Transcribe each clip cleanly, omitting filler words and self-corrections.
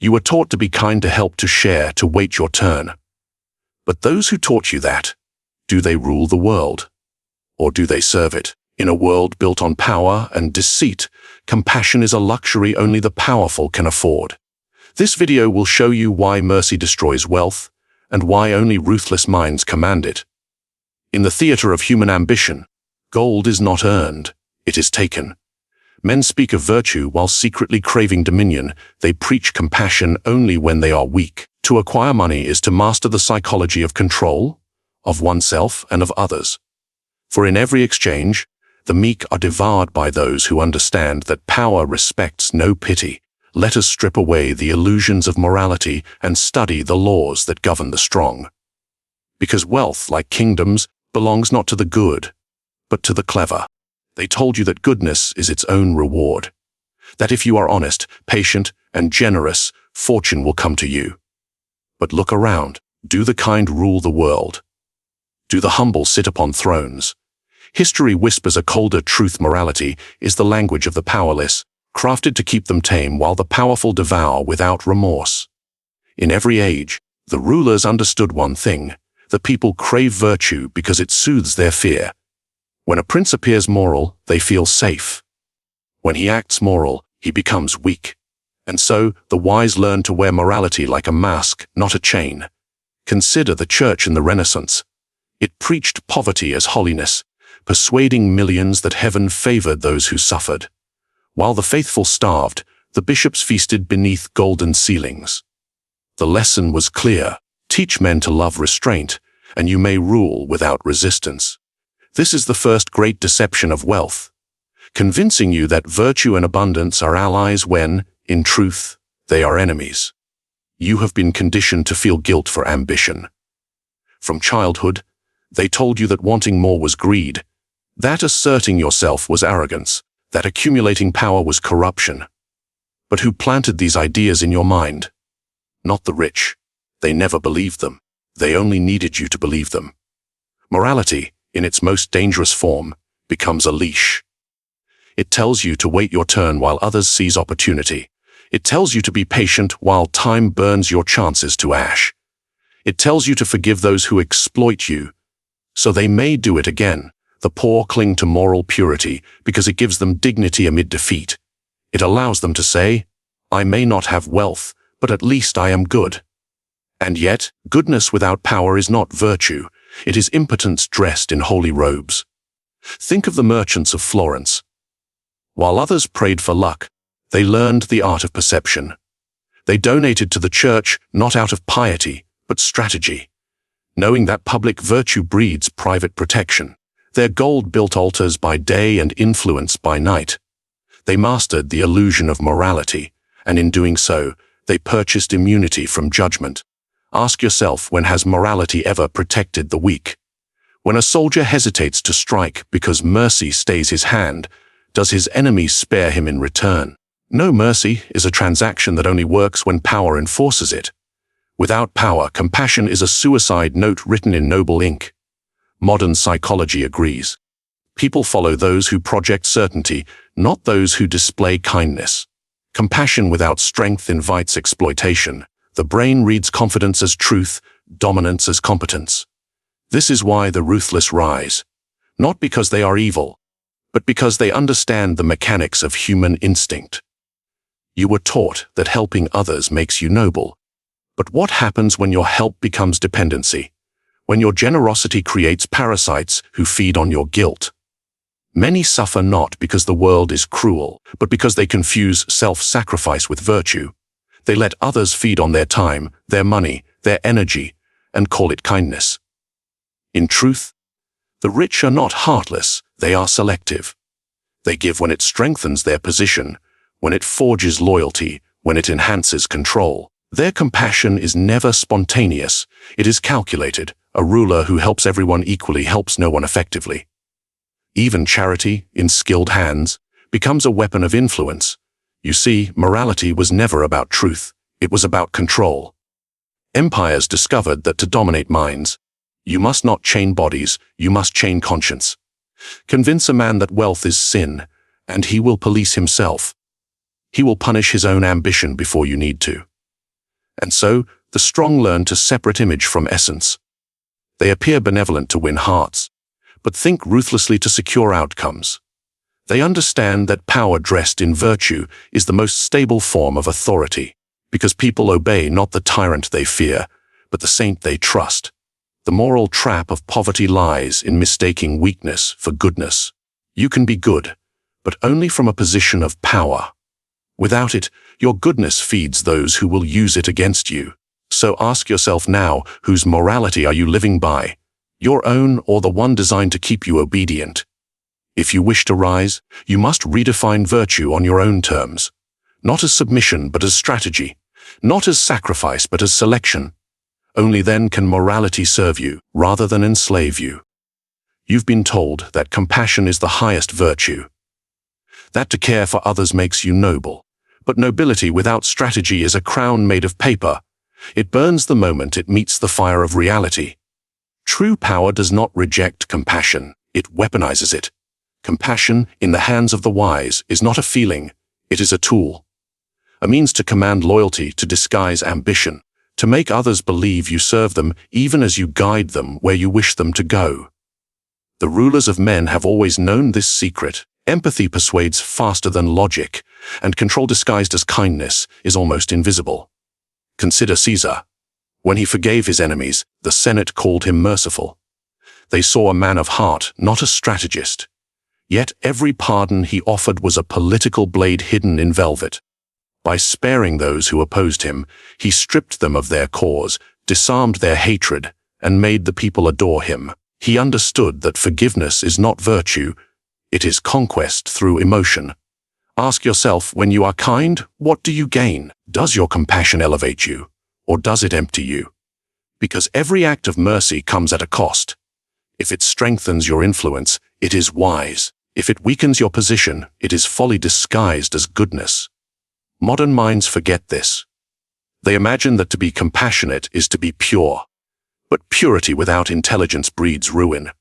You were taught to be kind, to help, to share, to wait your turn. But those who taught you that, do they rule the world? Or do they serve it? In a world built on power and deceit, compassion is a luxury only the powerful can afford. This video will show you why mercy destroys wealth and why only ruthless minds command it. In the theater of human ambition, gold is not earned, it is taken. Men speak of virtue while secretly craving dominion. They preach compassion only when they are weak. To acquire money is to master the psychology of control, of oneself and of others. For in every exchange, the meek are devoured by those who understand that power respects no pity. Let us strip away the illusions of morality and study the laws that govern the strong. Because wealth, like kingdoms, belongs not to the good, but to the clever. They told you that goodness is its own reward, that if you are honest, patient, and generous, fortune will come to you. But look around. Do the kind rule the world? Do the humble sit upon thrones? History whispers a colder truth. Morality is the language of the powerless, crafted to keep them tame while the powerful devour without remorse. In every age, the rulers understood one thing: the people crave virtue because it soothes their fear. When a prince appears moral, they feel safe. When he acts moral, he becomes weak. And so, the wise learn to wear morality like a mask, not a chain. Consider the church in the Renaissance. It preached poverty as holiness, persuading millions that heaven favored those who suffered. While the faithful starved, the bishops feasted beneath golden ceilings. The lesson was clear: teach men to love restraint, and you may rule without resistance. This is the first great deception of wealth, convincing you that virtue and abundance are allies when, in truth, they are enemies. You have been conditioned to feel guilt for ambition. From childhood, they told you that wanting more was greed, that asserting yourself was arrogance, that accumulating power was corruption. But who planted these ideas in your mind? Not the rich. They never believed them. They only needed you to believe them. Morality, in its most dangerous form, becomes a leash. It tells you to wait your turn while others seize opportunity. It tells you to be patient while time burns your chances to ash. It tells you to forgive those who exploit you, so they may do it again. The poor cling to moral purity because it gives them dignity amid defeat. It allows them to say, "I may not have wealth, but at least I am good." And yet, goodness without power is not virtue. It is impotence dressed in holy robes. Think of the merchants of Florence. While others prayed for luck, they learned the art of perception. They donated to the church not out of piety, but strategy. Knowing that public virtue breeds private protection, their gold built altars by day and influence by night. They mastered the illusion of morality, and in doing so, they purchased immunity from judgment. Ask yourself, when has morality ever protected the weak? When a soldier hesitates to strike because mercy stays his hand, does his enemy spare him in return? No, mercy is a transaction that only works when power enforces it. Without power, compassion is a suicide note written in noble ink. Modern psychology agrees. People follow those who project certainty, not those who display kindness. Compassion without strength invites exploitation. The brain reads confidence as truth, dominance as competence. This is why the ruthless rise, not because they are evil, but because they understand the mechanics of human instinct. You were taught that helping others makes you noble. But what happens when your help becomes dependency? When your generosity creates parasites who feed on your guilt? Many suffer not because the world is cruel, but because they confuse self-sacrifice with virtue. They let others feed on their time, their money, their energy, and call it kindness. In truth, the rich are not heartless, they are selective. They give when it strengthens their position, when it forges loyalty, when it enhances control. Their compassion is never spontaneous, it is calculated. A ruler who helps everyone equally helps no one effectively. Even charity, in skilled hands, becomes a weapon of influence. You see, morality was never about truth, it was about control. Empires discovered that to dominate minds, you must not chain bodies, you must chain conscience. Convince a man that wealth is sin, and he will police himself. He will punish his own ambition before you need to. And so, the strong learn to separate image from essence. They appear benevolent to win hearts, but think ruthlessly to secure outcomes. They understand that power dressed in virtue is the most stable form of authority, because people obey not the tyrant they fear, but the saint they trust. The moral trap of poverty lies in mistaking weakness for goodness. You can be good, but only from a position of power. Without it, your goodness feeds those who will use it against you. So ask yourself now, whose morality are you living by? Your own or the one designed to keep you obedient? If you wish to rise, you must redefine virtue on your own terms. Not as submission, but as strategy. Not as sacrifice, but as selection. Only then can morality serve you, rather than enslave you. You've been told that compassion is the highest virtue. That to care for others makes you noble. But nobility without strategy is a crown made of paper. It burns the moment it meets the fire of reality. True power does not reject compassion, it weaponizes it. Compassion, in the hands of the wise, is not a feeling, it is a tool. A means to command loyalty, to disguise ambition, to make others believe you serve them even as you guide them where you wish them to go. The rulers of men have always known this secret. Empathy persuades faster than logic, and control disguised as kindness is almost invisible. Consider Caesar. When he forgave his enemies, the Senate called him merciful. They saw a man of heart, not a strategist. Yet every pardon he offered was a political blade hidden in velvet. By sparing those who opposed him, he stripped them of their cause, disarmed their hatred, and made the people adore him. He understood that forgiveness is not virtue, it is conquest through emotion. Ask yourself, when you are kind, what do you gain? Does your compassion elevate you, or does it empty you? Because every act of mercy comes at a cost. If it strengthens your influence, it is wise. If it weakens your position, it is folly disguised as goodness. Modern minds forget this. They imagine that to be compassionate is to be pure. But purity without intelligence breeds ruin.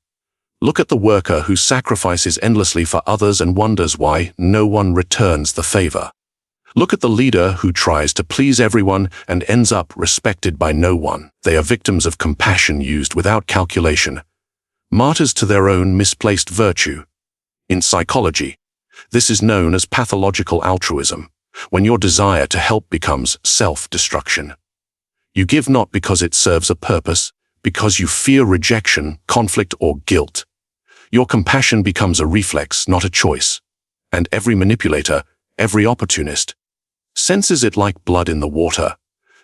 Look at the worker who sacrifices endlessly for others and wonders why no one returns the favor. Look at the leader who tries to please everyone and ends up respected by no one. They are victims of compassion used without calculation, martyrs to their own misplaced virtue. In psychology, this is known as pathological altruism, when your desire to help becomes self-destruction. You give not because it serves a purpose, because you fear rejection, conflict, or guilt. Your compassion becomes a reflex, not a choice. And every manipulator, every opportunist, senses it like blood in the water.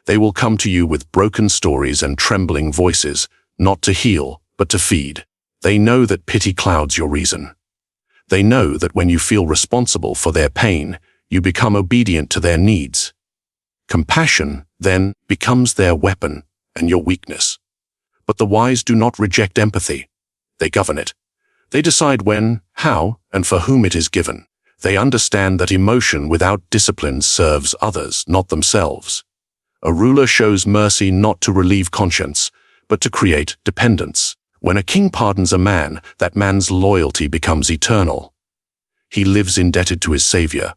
They will come to you with broken stories and trembling voices, not to heal, but to feed. They know that pity clouds your reason. They know that when you feel responsible for their pain, you become obedient to their needs. Compassion, then, becomes their weapon and your weakness. But the wise do not reject empathy. They govern it. They decide when, how, and for whom it is given. They understand that emotion without discipline serves others, not themselves. A ruler shows mercy not to relieve conscience, but to create dependence. When a king pardons a man, that man's loyalty becomes eternal. He lives indebted to his savior.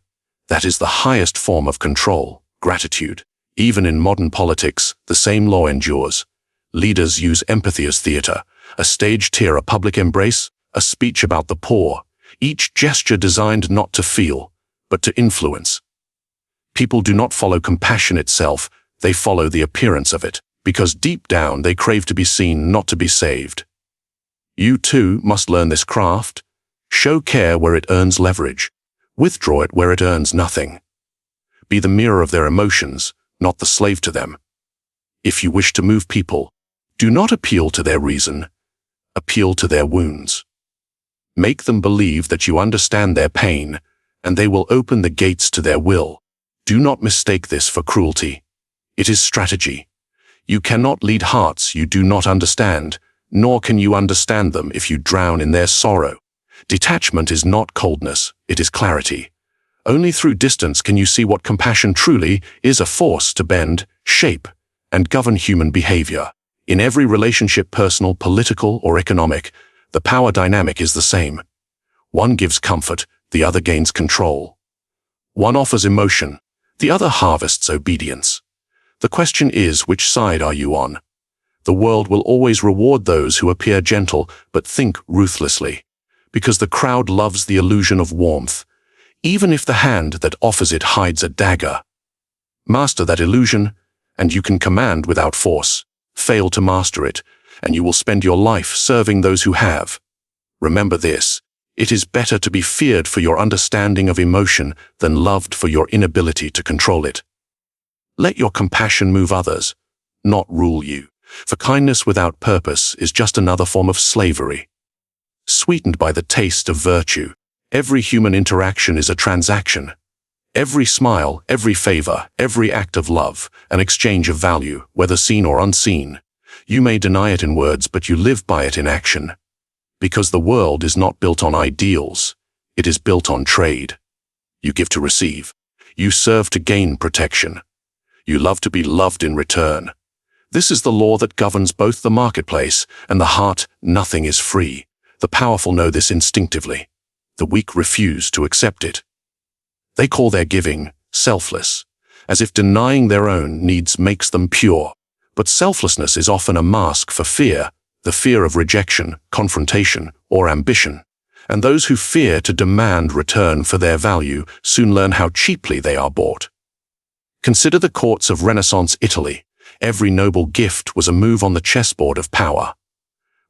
That is the highest form of control, gratitude. Even in modern politics, the same law endures. Leaders use empathy as theater, a stage tear, a public embrace, a speech about the poor, each gesture designed not to feel, but to influence. People do not follow compassion itself, they follow the appearance of it, because deep down they crave to be seen, not to be saved. You too must learn this craft. Show care where it earns leverage. Withdraw it where it earns nothing. Be the mirror of their emotions, not the slave to them. If you wish to move people, do not appeal to their reason, appeal to their wounds. Make them believe that you understand their pain, and they will open the gates to their will. Do not mistake this for cruelty. It is strategy. You cannot lead hearts you do not understand, nor can you understand them if you drown in their sorrow. Detachment is not coldness, it is clarity. Only through distance can you see what compassion truly is, a force to bend, shape, and govern human behavior. In every relationship, personal, political, or economic, the power dynamic is the same. One gives comfort, the other gains control. One offers emotion, the other harvests obedience. The question is, which side are you on? The world will always reward those who appear gentle but think ruthlessly, because the crowd loves the illusion of warmth, even if the hand that offers it hides a dagger. Master that illusion, and you can command without force. Fail to master it, and you will spend your life serving those who have. Remember this: it is better to be feared for your understanding of emotion than loved for your inability to control it. Let your compassion move others, not rule you, for kindness without purpose is just another form of slavery. Sweetened by the taste of virtue, every human interaction is a transaction. Every smile, every favor, every act of love, an exchange of value, whether seen or unseen. You may deny it in words, but you live by it in action. Because the world is not built on ideals, it is built on trade. You give to receive. You serve to gain protection. You love to be loved in return. This is the law that governs both the marketplace and the heart. Nothing is free. The powerful know this instinctively. The weak refuse to accept it. They call their giving selfless, as if denying their own needs makes them pure. But selflessness is often a mask for fear, the fear of rejection, confrontation, or ambition. And those who fear to demand return for their value soon learn how cheaply they are bought. Consider the courts of Renaissance Italy. Every noble gift was a move on the chessboard of power.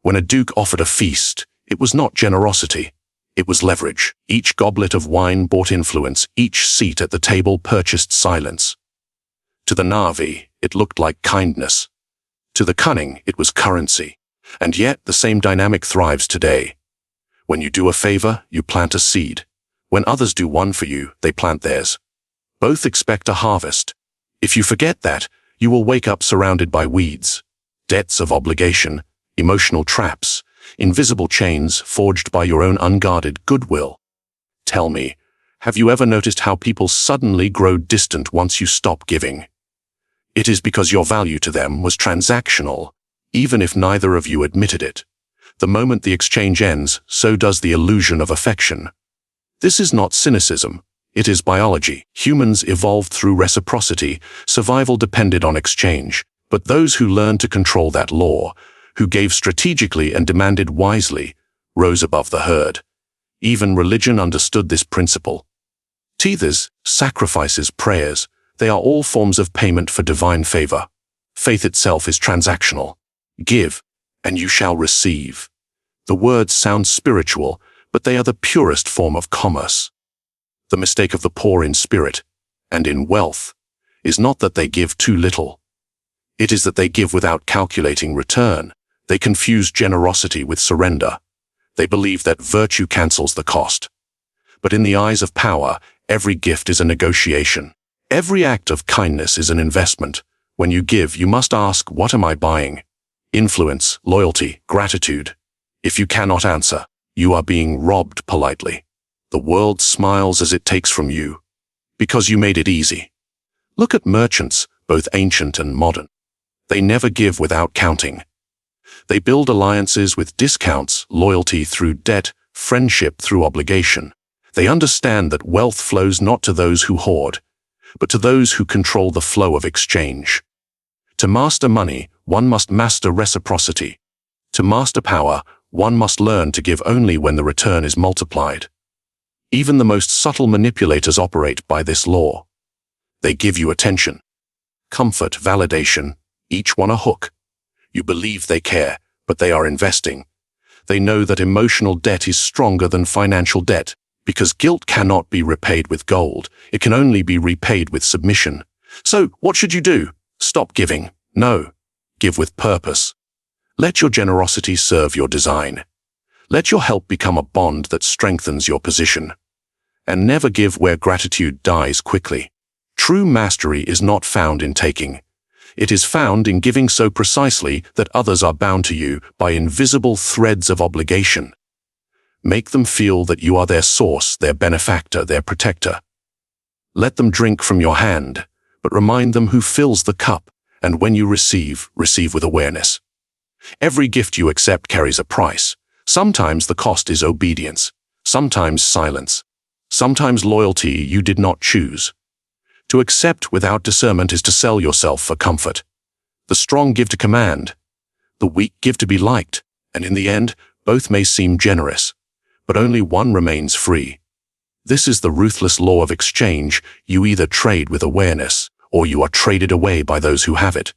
When a duke offered a feast, it was not generosity. It was leverage. Each goblet of wine bought influence. Each seat at the table purchased silence. To the Na'vi, it looked like kindness. To the cunning, it was currency. And yet, the same dynamic thrives today. When you do a favor, you plant a seed. When others do one for you, they plant theirs. Both expect a harvest. If you forget that, you will wake up surrounded by weeds, debts of obligation, emotional traps, invisible chains forged by your own unguarded goodwill. Tell me, have you ever noticed how people suddenly grow distant once you stop giving? It is because your value to them was transactional, even if neither of you admitted it. The moment the exchange ends, so does the illusion of affection. This is not cynicism. It is biology. Humans evolved through reciprocity. Survival depended on exchange. But those who learned to control that law, who gave strategically and demanded wisely, rose above the herd. Even religion understood this principle. Tithers, sacrifices, prayers, they are all forms of payment for divine favor. Faith itself is transactional. Give, and you shall receive. The words sound spiritual, but they are the purest form of commerce. The mistake of the poor in spirit, and in wealth, is not that they give too little. It is that they give without calculating return. They confuse generosity with surrender. They believe that virtue cancels the cost. But in the eyes of power, every gift is a negotiation. Every act of kindness is an investment. When you give, you must ask, what am I buying? Influence, loyalty, gratitude. If you cannot answer, you are being robbed politely. The world smiles as it takes from you, because you made it easy. Look at merchants, both ancient and modern. They never give without counting. They build alliances with discounts, loyalty through debt, friendship through obligation. They understand that wealth flows not to those who hoard, but to those who control the flow of exchange. To master money, one must master reciprocity. To master power, one must learn to give only when the return is multiplied. Even the most subtle manipulators operate by this law. They give you attention, comfort, validation, each one a hook. You believe they care, but they are investing. They know that emotional debt is stronger than financial debt, because guilt cannot be repaid with gold. It can only be repaid with submission. So, what should you do? Stop giving? No. Give with purpose. Let your generosity serve your design. Let your help become a bond that strengthens your position. And never give where gratitude dies quickly. True mastery is not found in taking. It is found in giving so precisely that others are bound to you by invisible threads of obligation. Make them feel that you are their source, their benefactor, their protector. Let them drink from your hand, but remind them who fills the cup, and when you receive, receive with awareness. Every gift you accept carries a price. Sometimes the cost is obedience, sometimes silence, sometimes loyalty you did not choose. To accept without discernment is to sell yourself for comfort. The strong give to command, the weak give to be liked, and in the end, both may seem generous, but only one remains free. This is the ruthless law of exchange. You either trade with awareness, or you are traded away by those who have it.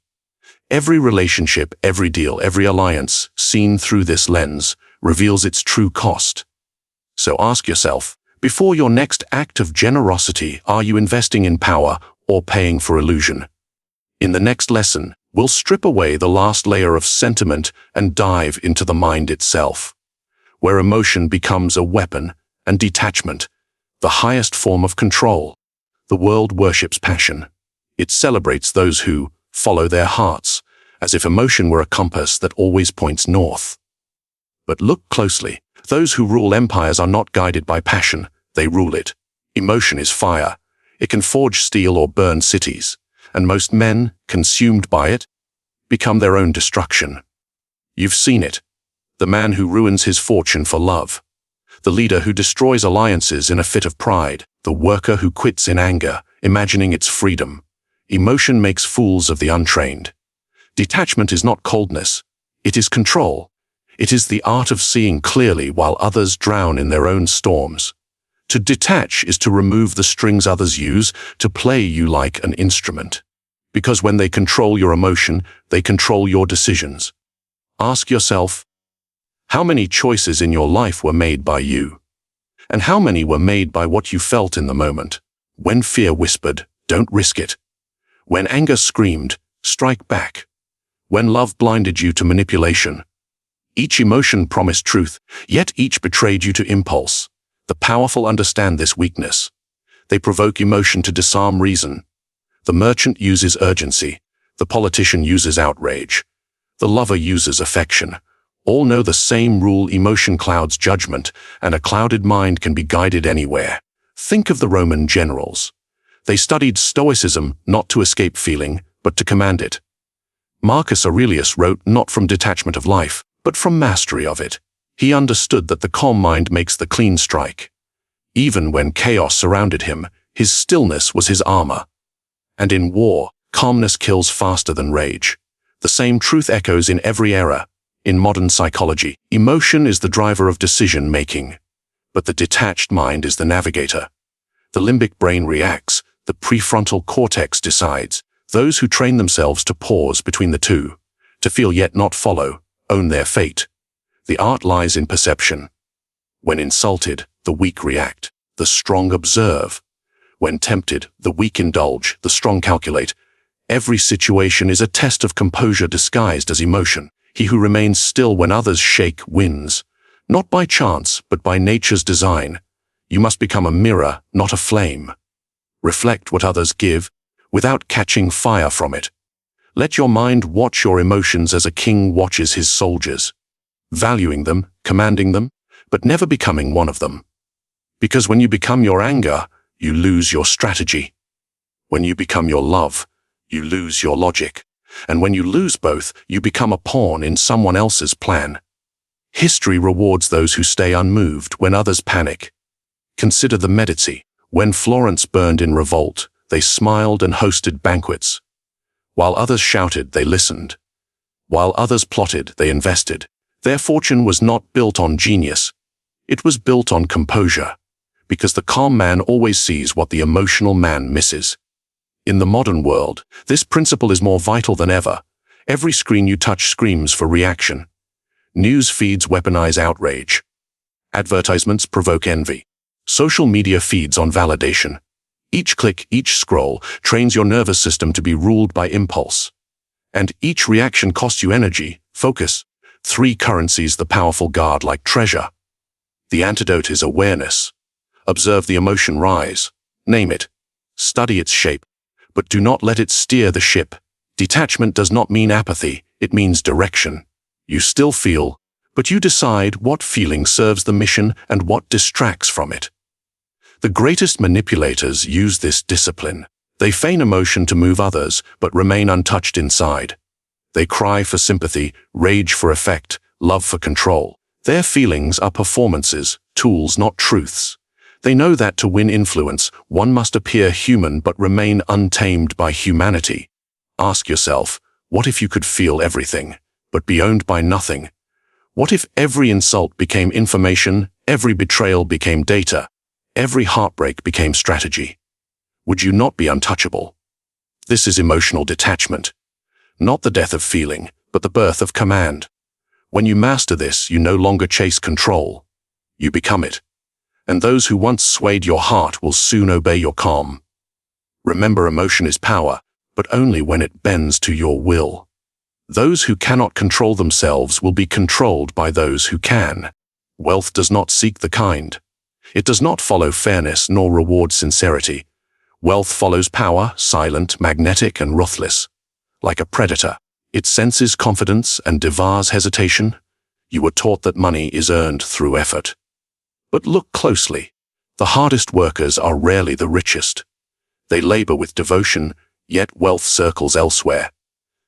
Every relationship, every deal, every alliance, seen through this lens, reveals its true cost. So ask yourself, before your next act of generosity, are you investing in power or paying for illusion? In the next lesson, we'll strip away the last layer of sentiment and dive into the mind itself, where emotion becomes a weapon and detachment, the highest form of control. The world worships passion. It celebrates those who follow their hearts, as if emotion were a compass that always points north. But look closely. Those who rule empires are not guided by passion, they rule it. Emotion is fire. It can forge steel or burn cities, and most men, consumed by it, become their own destruction. You've seen it. The man who ruins his fortune for love. The leader who destroys alliances in a fit of pride. The worker who quits in anger, imagining it's freedom. Emotion makes fools of the untrained. Detachment is not coldness. It is control. It is the art of seeing clearly while others drown in their own storms. To detach is to remove the strings others use to play you like an instrument. Because when they control your emotion, they control your decisions. Ask yourself, how many choices in your life were made by you? And how many were made by what you felt in the moment? When fear whispered, don't risk it. When anger screamed, strike back. When love blinded you to manipulation. Each emotion promised truth, yet each betrayed you to impulse. The powerful understand this weakness. They provoke emotion to disarm reason. The merchant uses urgency. The politician uses outrage. The lover uses affection. All know the same rule: emotion clouds judgment, and a clouded mind can be guided anywhere. Think of the Roman generals. They studied Stoicism not to escape feeling, but to command it. Marcus Aurelius wrote not from detachment of life, but from mastery of it. He understood that the calm mind makes the clean strike. Even when chaos surrounded him, his stillness was his armor. And in war, calmness kills faster than rage. The same truth echoes in every era. In modern psychology, emotion is the driver of decision-making, but the detached mind is the navigator. The limbic brain reacts, the prefrontal cortex decides. Those who train themselves to pause between the two, to feel yet not follow, own their fate. The art lies in perception. When insulted, the weak react, the strong observe. When tempted, the weak indulge, the strong calculate. Every situation is a test of composure disguised as emotion. He who remains still when others shake wins, not by chance, but by nature's design. You must become a mirror, not a flame. Reflect what others give, without catching fire from it. Let your mind watch your emotions as a king watches his soldiers, valuing them, commanding them, but never becoming one of them. Because when you become your anger, you lose your strategy. When you become your love, you lose your logic. And when you lose both, you become a pawn in someone else's plan. History rewards those who stay unmoved when others panic. Consider the Medici. When Florence burned in revolt, they smiled and hosted banquets. While others shouted, they listened. While others plotted, they invested. Their fortune was not built on genius. It was built on composure. Because the calm man always sees what the emotional man misses. In the modern world, this principle is more vital than ever. Every screen you touch screams for reaction. News feeds weaponize outrage. Advertisements provoke envy. Social media feeds on validation. Each click, each scroll, trains your nervous system to be ruled by impulse. And each reaction costs you energy, focus. 3 currencies the powerful guard like treasure. The antidote is awareness. Observe the emotion rise. Name it. Study its shape. But do not let it steer the ship. Detachment does not mean apathy, it means direction. You still feel, but you decide what feeling serves the mission and what distracts from it. The greatest manipulators use this discipline. They feign emotion to move others, but remain untouched inside. They cry for sympathy, rage for effect, love for control. Their feelings are performances, tools, not truths. They know that to win influence, one must appear human but remain untamed by humanity. Ask yourself, what if you could feel everything, but be owned by nothing? What if every insult became information, every betrayal became data, every heartbreak became strategy? Would you not be untouchable? This is emotional detachment. Not the death of feeling, but the birth of command. When you master this, you no longer chase control. You become it. And those who once swayed your heart will soon obey your calm. Remember, emotion is power, but only when it bends to your will. Those who cannot control themselves will be controlled by those who can. Wealth does not seek the kind. It does not follow fairness nor reward sincerity. Wealth follows power, silent, magnetic, and ruthless. Like a predator, it senses confidence and devours hesitation. You were taught that money is earned through effort. But look closely. The hardest workers are rarely the richest. They labor with devotion, yet wealth circles elsewhere.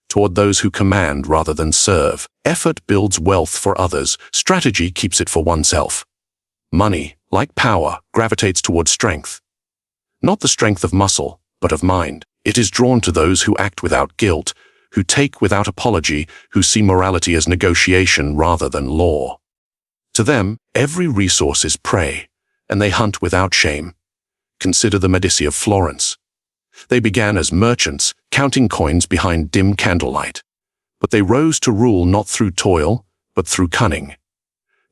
Toward those who command rather than serve. Effort builds wealth for others, strategy keeps it for oneself. Money, like power, gravitates toward strength. Not the strength of muscle, but of mind. It is drawn to those who act without guilt, who take without apology, who see morality as negotiation rather than law. To them, every resource is prey, and they hunt without shame. Consider the Medici of Florence. They began as merchants, counting coins behind dim candlelight. But they rose to rule not through toil, but through cunning.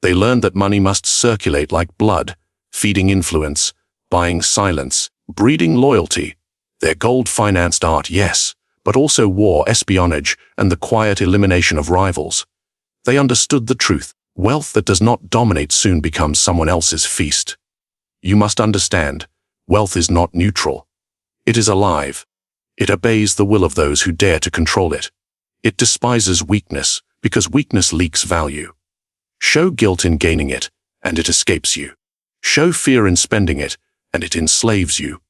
They learned that money must circulate like blood, feeding influence, buying silence, breeding loyalty. Their gold financed art, yes, but also war, espionage, and the quiet elimination of rivals. They understood the truth. Wealth that does not dominate soon becomes someone else's feast. You must understand, wealth is not neutral. It is alive. It obeys the will of those who dare to control it. It despises weakness, because weakness leaks value. Show guilt in gaining it, and it escapes you. Show fear in spending it, and it enslaves you.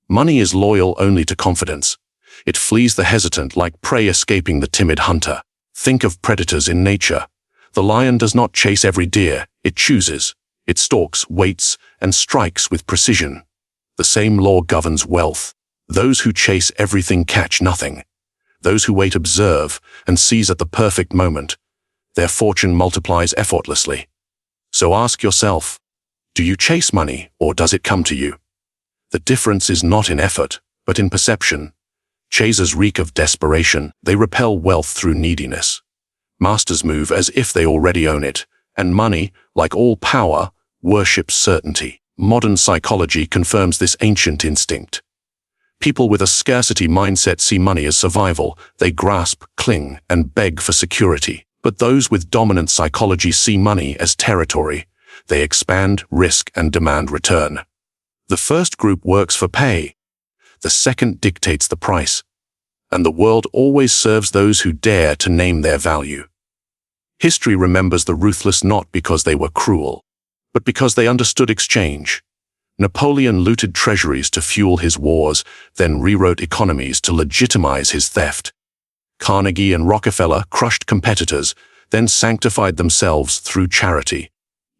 Money is loyal only to confidence. It flees the hesitant like prey escaping the timid hunter. Think of predators in nature. The lion does not chase every deer, it chooses. It stalks, waits, and strikes with precision. The same law governs wealth. Those who chase everything catch nothing. Those who wait observe and seize at the perfect moment. Their fortune multiplies effortlessly. So ask yourself, do you chase money or does it come to you? The difference is not in effort, but in perception. Chasers reek of desperation. They repel wealth through neediness. Masters move as if they already own it, and money, like all power, worships certainty. Modern psychology confirms this ancient instinct. People with a scarcity mindset see money as survival. They grasp, cling, and beg for security. But those with dominant psychology see money as territory. They expand, risk, and demand return. The first group works for pay. The second dictates the price. And the world always serves those who dare to name their value. History remembers the ruthless not because they were cruel, but because they understood exchange. Napoleon looted treasuries to fuel his wars, then rewrote economies to legitimize his theft. Carnegie and Rockefeller crushed competitors, then sanctified themselves through charity.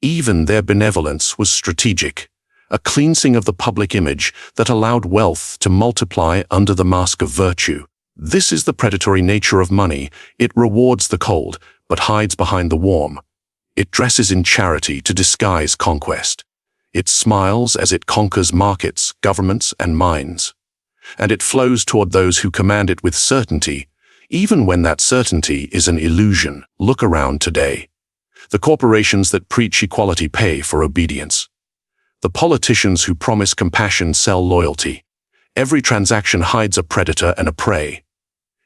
Even their benevolence was strategic, a cleansing of the public image that allowed wealth to multiply under the mask of virtue. This is the predatory nature of money. It rewards the cold, but hides behind the warm. It dresses in charity to disguise conquest. It smiles as it conquers markets, governments, and minds. And it flows toward those who command it with certainty, even when that certainty is an illusion. Look around today. The corporations that preach equality pay for obedience. The politicians who promise compassion sell loyalty. Every transaction hides a predator and a prey.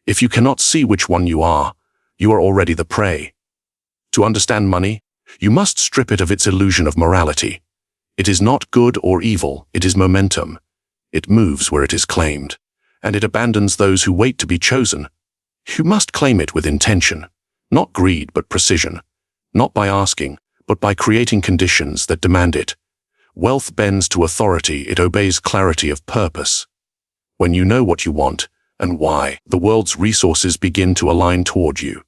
If you cannot see which one you are already the prey. To understand money, you must strip it of its illusion of morality. It is not good or evil, it is momentum. It moves where it is claimed, and it abandons those who wait to be chosen. You must claim it with intention, not greed but precision, not by asking, but by creating conditions that demand it. Wealth bends to authority, it obeys clarity of purpose. When you know what you want and why, the world's resources begin to align toward you.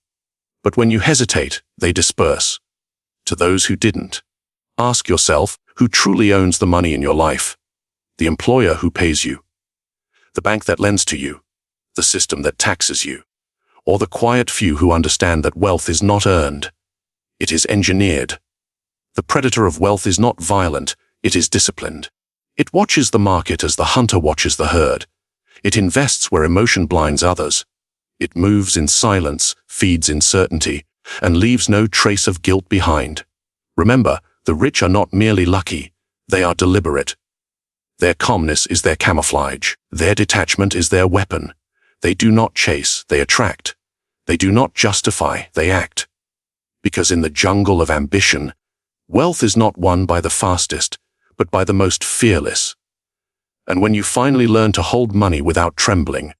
But when you hesitate, they disperse. To those who didn't, ask yourself, Who truly owns the money in your life? The employer who pays you, the bank that lends to you, the system that taxes you, or the quiet few who understand that wealth is not earned, it is engineered. The predator of wealth is not violent, it is disciplined. It watches the market as the hunter watches the herd. It invests where emotion blinds others. It moves in silence, feeds in certainty, and leaves no trace of guilt behind. Remember, the rich are not merely lucky, they are deliberate. Their calmness is their camouflage. Their detachment is their weapon. They do not chase, they attract. They do not justify, they act. Because in the jungle of ambition, wealth is not won by the fastest, but by the most fearless. And when you finally learn to hold money without trembling,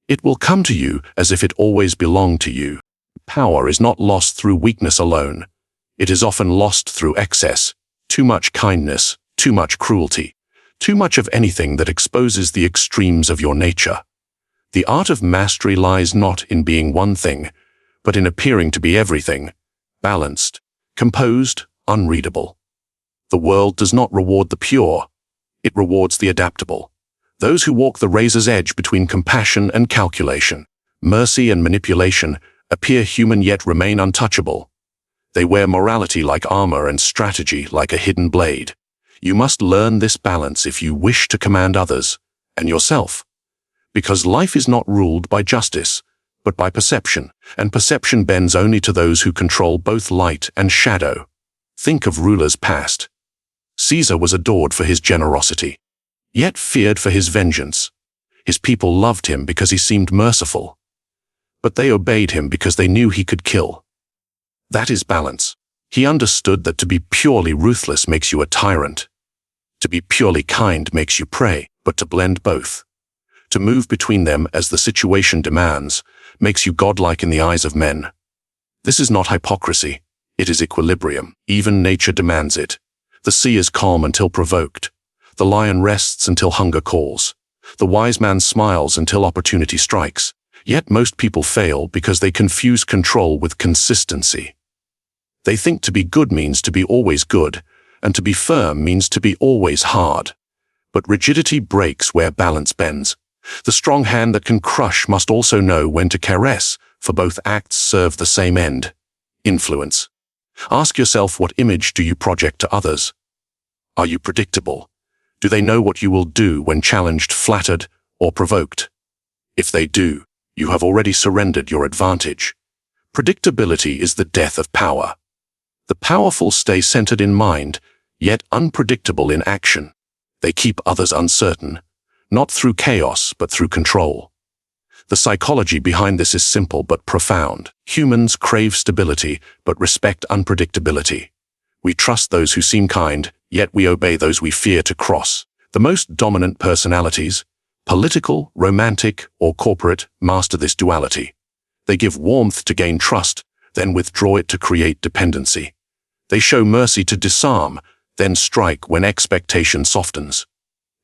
it will come to you as if it always belonged to you. Power is not lost through weakness alone. It is often lost through excess, too much kindness, too much cruelty, too much of anything that exposes the extremes of your nature. The art of mastery lies not in being one thing, but in appearing to be everything, balanced, composed, unreadable. The world does not reward the pure, it rewards the adaptable. Those who walk the razor's edge between compassion and calculation, mercy and manipulation, appear human yet remain untouchable. They wear morality like armor and strategy like a hidden blade. You must learn this balance if you wish to command others and yourself. Because life is not ruled by justice, but by perception, and perception bends only to those who control both light and shadow. Think of rulers past. Caesar was adored for his generosity, yet feared for his vengeance. His people loved him because he seemed merciful, but they obeyed him because they knew he could kill. That is balance. He understood that to be purely ruthless makes you a tyrant. To be purely kind makes you prey, but to blend both, to move between them as the situation demands, makes you godlike in the eyes of men. This is not hypocrisy, it is equilibrium. Even nature demands it. The sea is calm until provoked. The lion rests until hunger calls. The wise man smiles until opportunity strikes. Yet most people fail because they confuse control with consistency. They think to be good means to be always good, and to be firm means to be always hard. But rigidity breaks where balance bends. The strong hand that can crush must also know when to caress, for both acts serve the same end: influence. Ask yourself, what image do you project to others? Are you predictable? Do they know what you will do when challenged, flattered, or provoked? If they do, you have already surrendered your advantage. Predictability is the death of power. The powerful stay centered in mind, yet unpredictable in action. They keep others uncertain, not through chaos, but through control. The psychology behind this is simple but profound. Humans crave stability, but respect unpredictability. We trust those who seem kind, yet we obey those we fear to cross. The most dominant personalities, political, romantic, or corporate, master this duality. They give warmth to gain trust, then withdraw it to create dependency. They show mercy to disarm, then strike when expectation softens.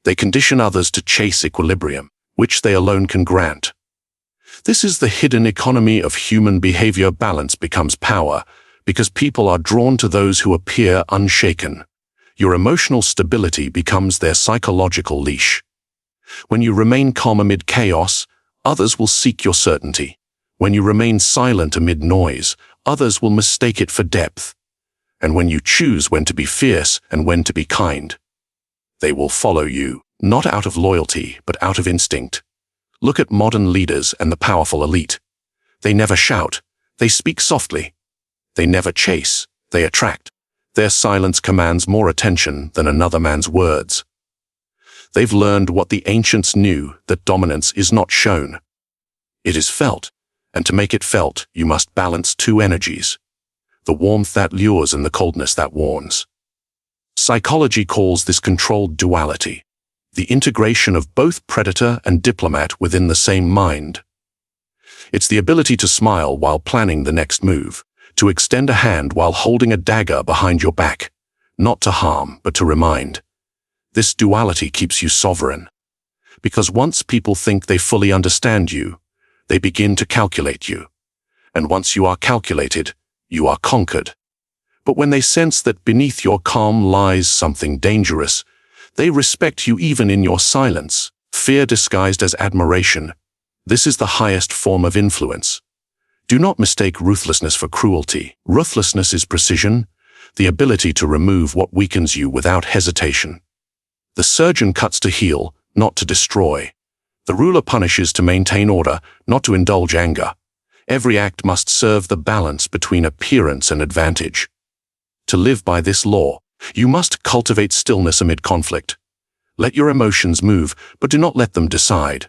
They condition others to chase equilibrium, which they alone can grant. This is the hidden economy of human behavior. Balance becomes power, because people are drawn to those who appear unshaken. Your emotional stability becomes their psychological leash. When you remain calm amid chaos, others will seek your certainty. When you remain silent amid noise, others will mistake it for depth. And when you choose when to be fierce and when to be kind, they will follow you, not out of loyalty, but out of instinct. Look at modern leaders and the powerful elite. They never shout, they speak softly. They never chase, they attract. Their silence commands more attention than another man's words. They've learned what the ancients knew, that dominance is not shown. It is felt, and to make it felt, you must balance two energies: the warmth that lures and the coldness that warns. Psychology calls this controlled duality, the integration of both predator and diplomat within the same mind. It's the ability to smile while planning the next move, to extend a hand while holding a dagger behind your back, not to harm, but to remind. This duality keeps you sovereign, because once people think they fully understand you, they begin to calculate you. And once you are calculated, you are conquered. But when they sense that beneath your calm lies something dangerous, they respect you even in your silence. Fear disguised as admiration. This is the highest form of influence. Do not mistake ruthlessness for cruelty. Ruthlessness is precision, the ability to remove what weakens you without hesitation. The surgeon cuts to heal, not to destroy. The ruler punishes to maintain order, not to indulge anger. Every act must serve the balance between appearance and advantage. To live by this law, you must cultivate stillness amid conflict. Let your emotions move, but do not let them decide.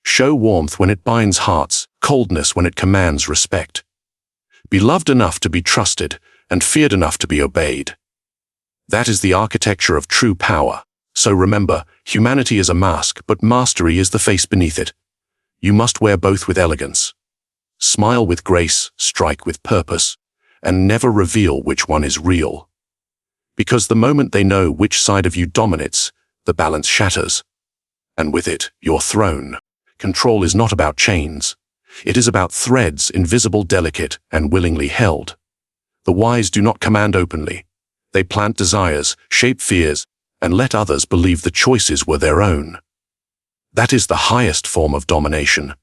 Show warmth when it binds hearts, coldness when it commands respect. Be loved enough to be trusted, and feared enough to be obeyed. That is the architecture of true power. So remember, humanity is a mask, but mastery is the face beneath it. You must wear both with elegance. Smile with grace, strike with purpose, and never reveal which one is real. Because the moment they know which side of you dominates, the balance shatters. And with it, your throne. Control is not about chains. It is about threads, invisible, delicate, and willingly held. The wise do not command openly. They plant desires, shape fears, and let others believe the choices were their own. That is the highest form of domination.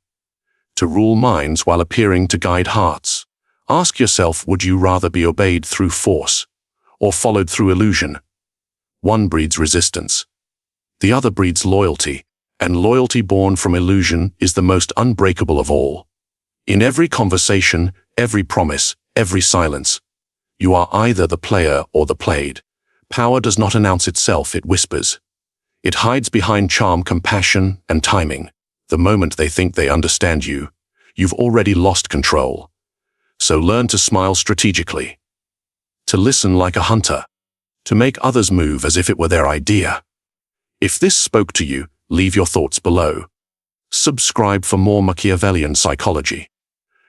To rule minds while appearing to guide hearts. Ask yourself, would you rather be obeyed through force, or followed through illusion? One breeds resistance. The other breeds loyalty, and loyalty born from illusion is the most unbreakable of all. In every conversation, every promise, every silence, you are either the player or the played. Power does not announce itself, it whispers. It hides behind charm, compassion, and timing. The moment they think they understand you, you've already lost control. So learn to smile strategically, to listen like a hunter, to make others move as if it were their idea. If this spoke to you, leave your thoughts below. Subscribe for more Machiavellian psychology.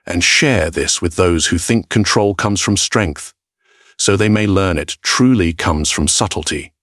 And share this with those who think control comes from strength, so they may learn it truly comes from subtlety.